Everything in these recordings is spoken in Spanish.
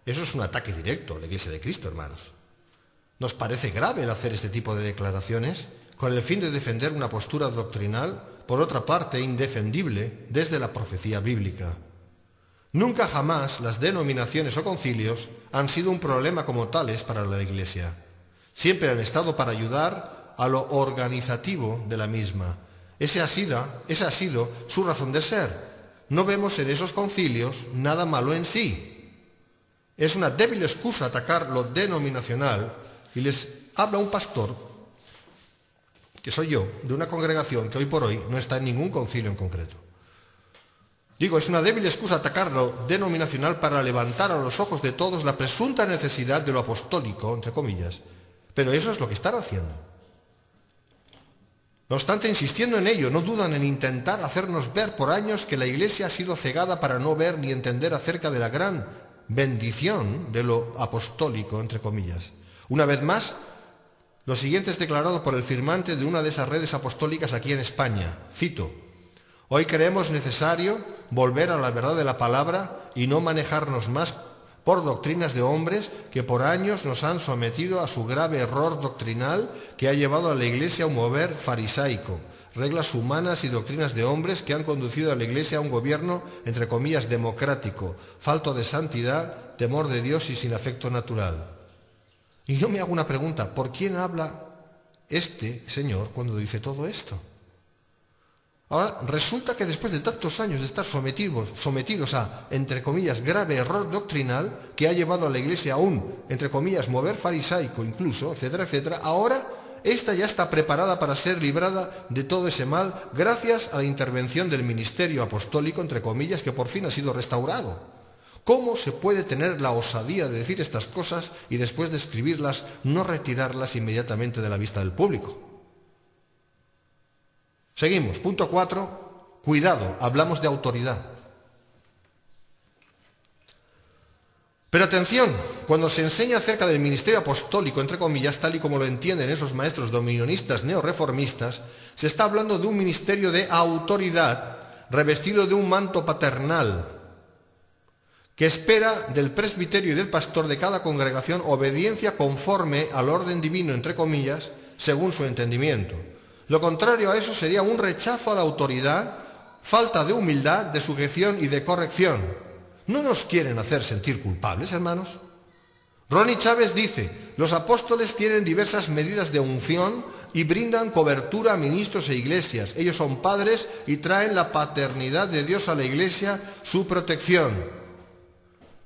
Eso es un ataque directo a la Iglesia de Cristo, hermanos. ¿Nos parece grave el hacer este tipo de declaraciones con el fin de defender una postura doctrinal, por otra parte indefendible desde la profecía bíblica? Nunca jamás las denominaciones o concilios han sido un problema como tales para la Iglesia. Siempre han estado para ayudar a lo organizativo de la misma. Esa ha sido su razón de ser. No vemos en esos concilios nada malo en sí. Es una débil excusa atacar lo denominacional, y les habla un pastor, que soy yo, de una congregación que hoy por hoy no está en ningún concilio en concreto. Digo, es una débil excusa atacar lo denominacional para levantar a los ojos de todos la presunta necesidad de lo apostólico, entre comillas, pero eso es lo que están haciendo. No obstante, insistiendo en ello, no dudan en intentar hacernos ver por años que la Iglesia ha sido cegada para no ver ni entender acerca de la gran bendición de lo apostólico, entre comillas. Una vez más, lo siguiente es declarado por el firmante de una de esas redes apostólicas aquí en España. Cito: «Hoy creemos necesario volver a la verdad de la palabra y no manejarnos más por doctrinas de hombres que por años nos han sometido a su grave error doctrinal que ha llevado a la Iglesia a un mover farisaico, reglas humanas y doctrinas de hombres que han conducido a la Iglesia a un gobierno, entre comillas, democrático, falto de santidad, temor de Dios y sin afecto natural». Y yo me hago una pregunta: ¿por quién habla este señor cuando dice todo esto? Ahora, resulta que después de tantos años de estar sometidos a, entre comillas, grave error doctrinal que ha llevado a la Iglesia a un, entre comillas, mover farisaico incluso, etcétera, etcétera, ahora esta ya está preparada para ser librada de todo ese mal gracias a la intervención del ministerio apostólico, entre comillas, que por fin ha sido restaurado. ¿Cómo se puede tener la osadía de decir estas cosas y después de escribirlas no retirarlas inmediatamente de la vista del público? Seguimos. Punto 4. Cuidado, hablamos de autoridad. Pero atención, cuando se enseña acerca del ministerio apostólico, entre comillas, tal y como lo entienden esos maestros dominionistas neorreformistas, se está hablando de un ministerio de autoridad revestido de un manto paternal, que espera del presbiterio y del pastor de cada congregación obediencia conforme al orden divino, entre comillas, según su entendimiento. Lo contrario a eso sería un rechazo a la autoridad, falta de humildad, de sujeción y de corrección. ¿No nos quieren hacer sentir culpables, hermanos? Ronnie Chávez dice: los apóstoles tienen diversas medidas de unción y brindan cobertura a ministros e iglesias. Ellos son padres y traen la paternidad de Dios a la iglesia, su protección.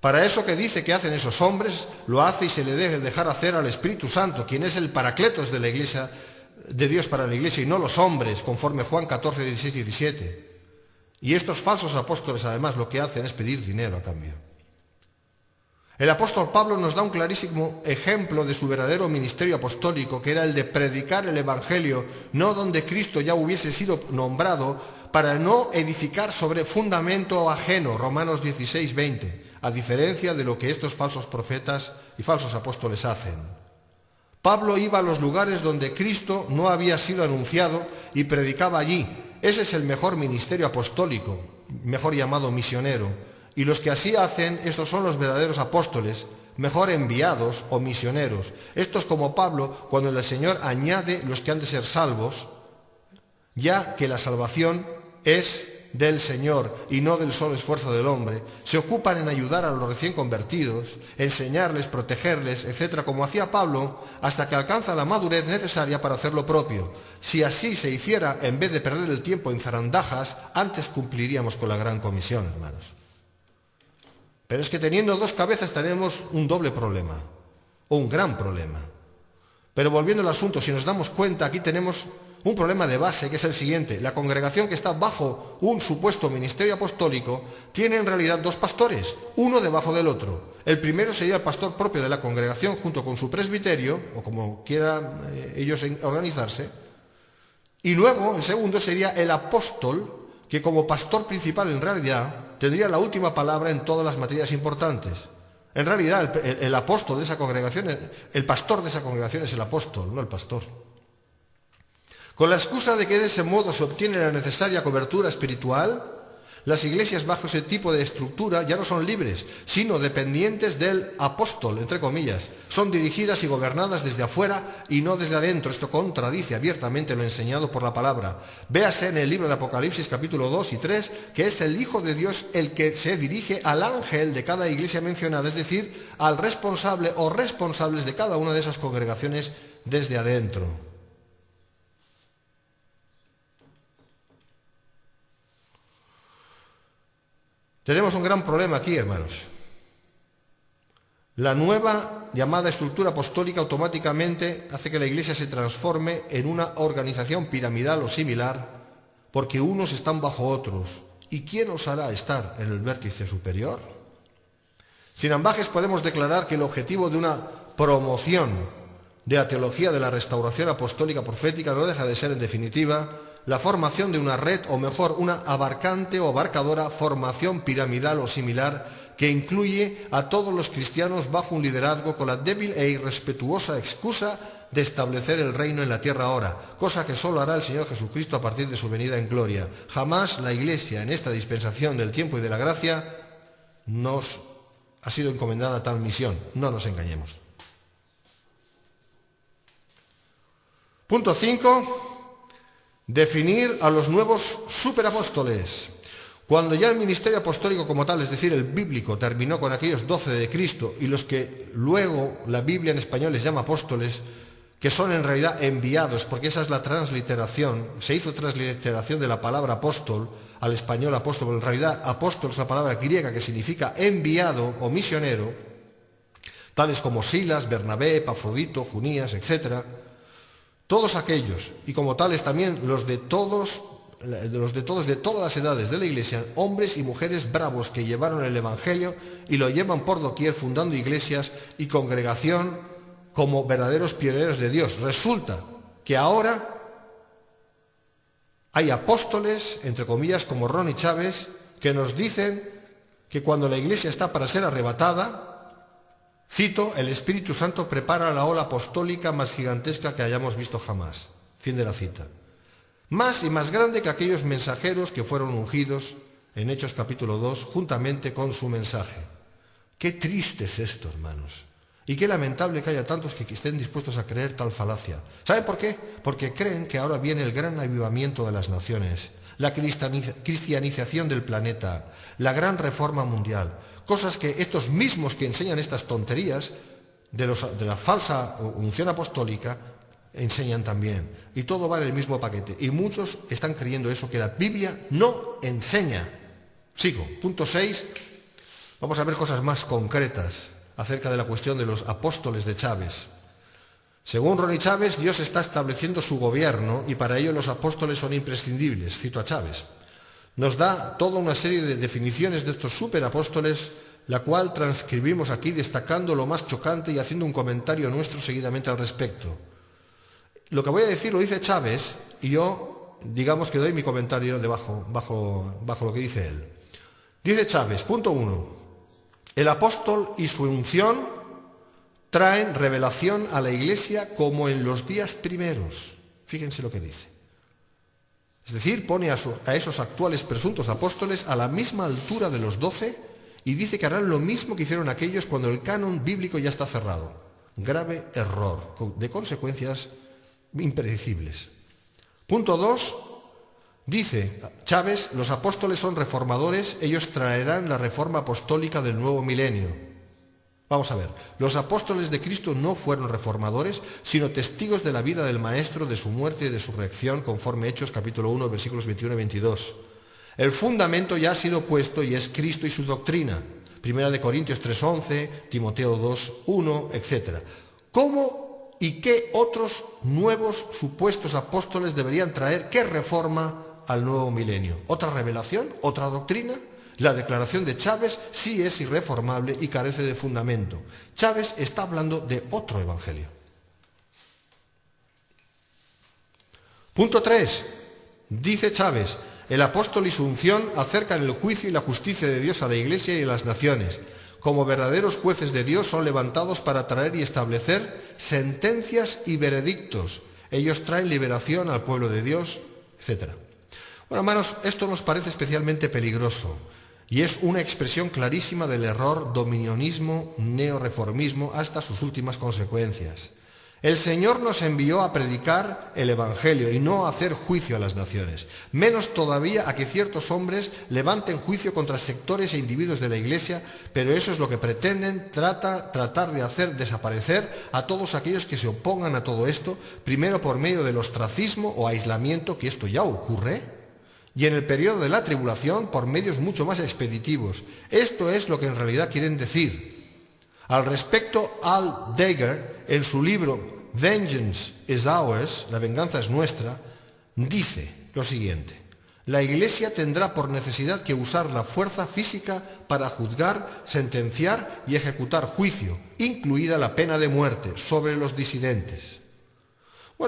Para eso que dice que hacen esos hombres, lo hace y se le debe dejar hacer al Espíritu Santo, quien es el paracletos de la iglesia, de Dios para la iglesia, y no los hombres, conforme Juan 14, 16 y 17. Y estos falsos apóstoles, además, lo que hacen es pedir dinero a cambio. El apóstol Pablo nos da un clarísimo ejemplo de su verdadero ministerio apostólico, que era el de predicar el Evangelio, no donde Cristo ya hubiese sido nombrado, para no edificar sobre fundamento ajeno, Romanos 16, 20, a diferencia de lo que estos falsos profetas y falsos apóstoles hacen. Pablo iba a los lugares donde Cristo no había sido anunciado y predicaba allí. Ese es el mejor ministerio apostólico, mejor llamado misionero. Y los que así hacen, estos son los verdaderos apóstoles, mejor enviados o misioneros. Estos como Pablo, cuando el Señor añade los que han de ser salvos, ya que la salvación es del Señor y no del solo esfuerzo del hombre, se ocupan en ayudar a los recién convertidos, enseñarles, protegerles, etc., como hacía Pablo, hasta que alcanza la madurez necesaria para hacer lo propio. Si así se hiciera, en vez de perder el tiempo en zarandajas, antes cumpliríamos con la gran comisión, hermanos. Pero es que teniendo dos cabezas tenemos un doble problema, o un gran problema. Pero volviendo al asunto, si nos damos cuenta, aquí tenemos un problema de base, que es el siguiente: la congregación que está bajo un supuesto ministerio apostólico tiene en realidad dos pastores, uno debajo del otro. El primero sería el pastor propio de la congregación junto con su presbiterio, o como quieran ellos organizarse, y luego el segundo sería el apóstol, que como pastor principal en realidad tendría la última palabra en todas las materias importantes. En realidad el apóstol de esa congregación, el pastor de esa congregación es el apóstol, no el pastor. Con la excusa de que de ese modo se obtiene la necesaria cobertura espiritual, Las iglesias bajo ese tipo de estructura ya no son libres, sino dependientes del apóstol, entre comillas. Son dirigidas y gobernadas desde afuera y no desde adentro. Esto contradice abiertamente lo enseñado por la palabra. Véase en el libro de Apocalipsis capítulo 2 y 3 que es el Hijo de Dios el que se dirige al ángel de cada iglesia mencionada, es decir, al responsable o responsables de cada una de esas congregaciones desde adentro. Tenemos un gran problema aquí, hermanos. La nueva llamada estructura apostólica automáticamente hace que la Iglesia se transforme en una organización piramidal o similar, porque unos están bajo otros. ¿Y quién os hará estar en el vértice superior? Sin ambajes podemos declarar que el objetivo de una promoción de la teología de la restauración apostólica profética no deja de ser, en definitiva, la formación de una red, o mejor, una abarcante o abarcadora formación piramidal o similar que incluye a todos los cristianos bajo un liderazgo con la débil e irrespetuosa excusa de establecer el reino en la tierra ahora, cosa que solo hará el Señor Jesucristo a partir de su venida en gloria. Jamás la Iglesia en esta dispensación del tiempo y de la gracia nos ha sido encomendada tal misión, no nos engañemos. Punto 5. Definir a los nuevos superapóstoles. Cuando ya el ministerio apostólico como tal, es decir, el bíblico, terminó con aquellos 12 de Cristo y los que luego la Biblia en español les llama apóstoles, que son en realidad enviados, porque esa es la transliteración, se hizo transliteración de la palabra apóstol al español apóstol, pero en realidad apóstol es una palabra griega que significa enviado o misionero, tales como Silas, Bernabé, Epafrodito, Junías, etc. Todos aquellos, y como tales también los de todas las edades de la Iglesia, hombres y mujeres bravos que llevaron el Evangelio y lo llevan por doquier fundando iglesias y congregación como verdaderos pioneros de Dios. Resulta que ahora hay apóstoles, entre comillas, como Ronnie Chávez, que nos dicen que cuando la Iglesia está para ser arrebatada, cito, el Espíritu Santo prepara la ola apostólica más gigantesca que hayamos visto jamás. Fin de la cita. Más y más grande que aquellos mensajeros que fueron ungidos en Hechos capítulo 2, juntamente con su mensaje. Qué triste es esto, hermanos. Y qué lamentable que haya tantos que estén dispuestos a creer tal falacia. ¿Saben por qué? Porque creen que ahora viene el gran avivamiento de las naciones, la cristianización del planeta, la gran reforma mundial. Cosas que estos mismos que enseñan estas tonterías de la falsa unción apostólica enseñan también. Y todo va en el mismo paquete. Y muchos están creyendo eso que la Biblia no enseña. Sigo. Punto 6. Vamos a ver cosas más concretas acerca de la cuestión de los apóstoles de Chávez. Según Ronnie Chávez, Dios está estableciendo su gobierno y para ello los apóstoles son imprescindibles. Cito a Chávez. Nos da toda una serie de definiciones de estos superapóstoles, la cual transcribimos aquí destacando lo más chocante y haciendo un comentario nuestro seguidamente al respecto. Lo que voy a decir lo dice Chávez y yo, digamos que doy mi comentario bajo lo que dice él. Dice Chávez, punto 1. El apóstol y su unción traen revelación a la Iglesia como en los días primeros. Fíjense lo que dice. Es decir, pone a esos actuales presuntos apóstoles a la misma altura de los 12 y dice que harán lo mismo que hicieron aquellos cuando el canon bíblico ya está cerrado. Grave error, de consecuencias impredecibles. Punto 2. Dice Chávez, los apóstoles son reformadores, ellos traerán la reforma apostólica del nuevo milenio. Vamos a ver, los apóstoles de Cristo no fueron reformadores, sino testigos de la vida del Maestro, de su muerte y de su resurrección, conforme Hechos capítulo 1, versículos 21 y 22. El fundamento ya ha sido puesto y es Cristo y su doctrina. Primera de Corintios 3:11, Timoteo 2:1, etc. ¿Cómo y qué otros nuevos supuestos apóstoles deberían traer? ¿Qué reforma al nuevo milenio? ¿Otra revelación? ¿Otra doctrina? La declaración de Chávez sí es irreformable y carece de fundamento. Chávez está hablando de otro evangelio. Punto 3. Dice Chávez, el apóstol y su unción acercan el juicio y la justicia de Dios a la Iglesia y a las naciones. Como verdaderos jueces de Dios son levantados para traer y establecer sentencias y veredictos. Ellos traen liberación al pueblo de Dios, etc. Bueno, hermanos, esto nos parece especialmente peligroso y es una expresión clarísima del error dominionismo, neoreformismo hasta sus últimas consecuencias. El Señor nos envió a predicar el Evangelio y no a hacer juicio a las naciones, menos todavía a que ciertos hombres levanten juicio contra sectores e individuos de la Iglesia, pero eso es lo que pretenden tratar de hacer desaparecer a todos aquellos que se opongan a todo esto, primero por medio del ostracismo o aislamiento, que esto ya ocurre, y en el periodo de la tribulación por medios mucho más expeditivos. Esto es lo que en realidad quieren decir. Al respecto, Al Dager, en su libro Vengeance is Ours, la venganza es nuestra, dice lo siguiente: la Iglesia tendrá por necesidad que usar la fuerza física para juzgar, sentenciar y ejecutar juicio, incluida la pena de muerte, sobre los disidentes.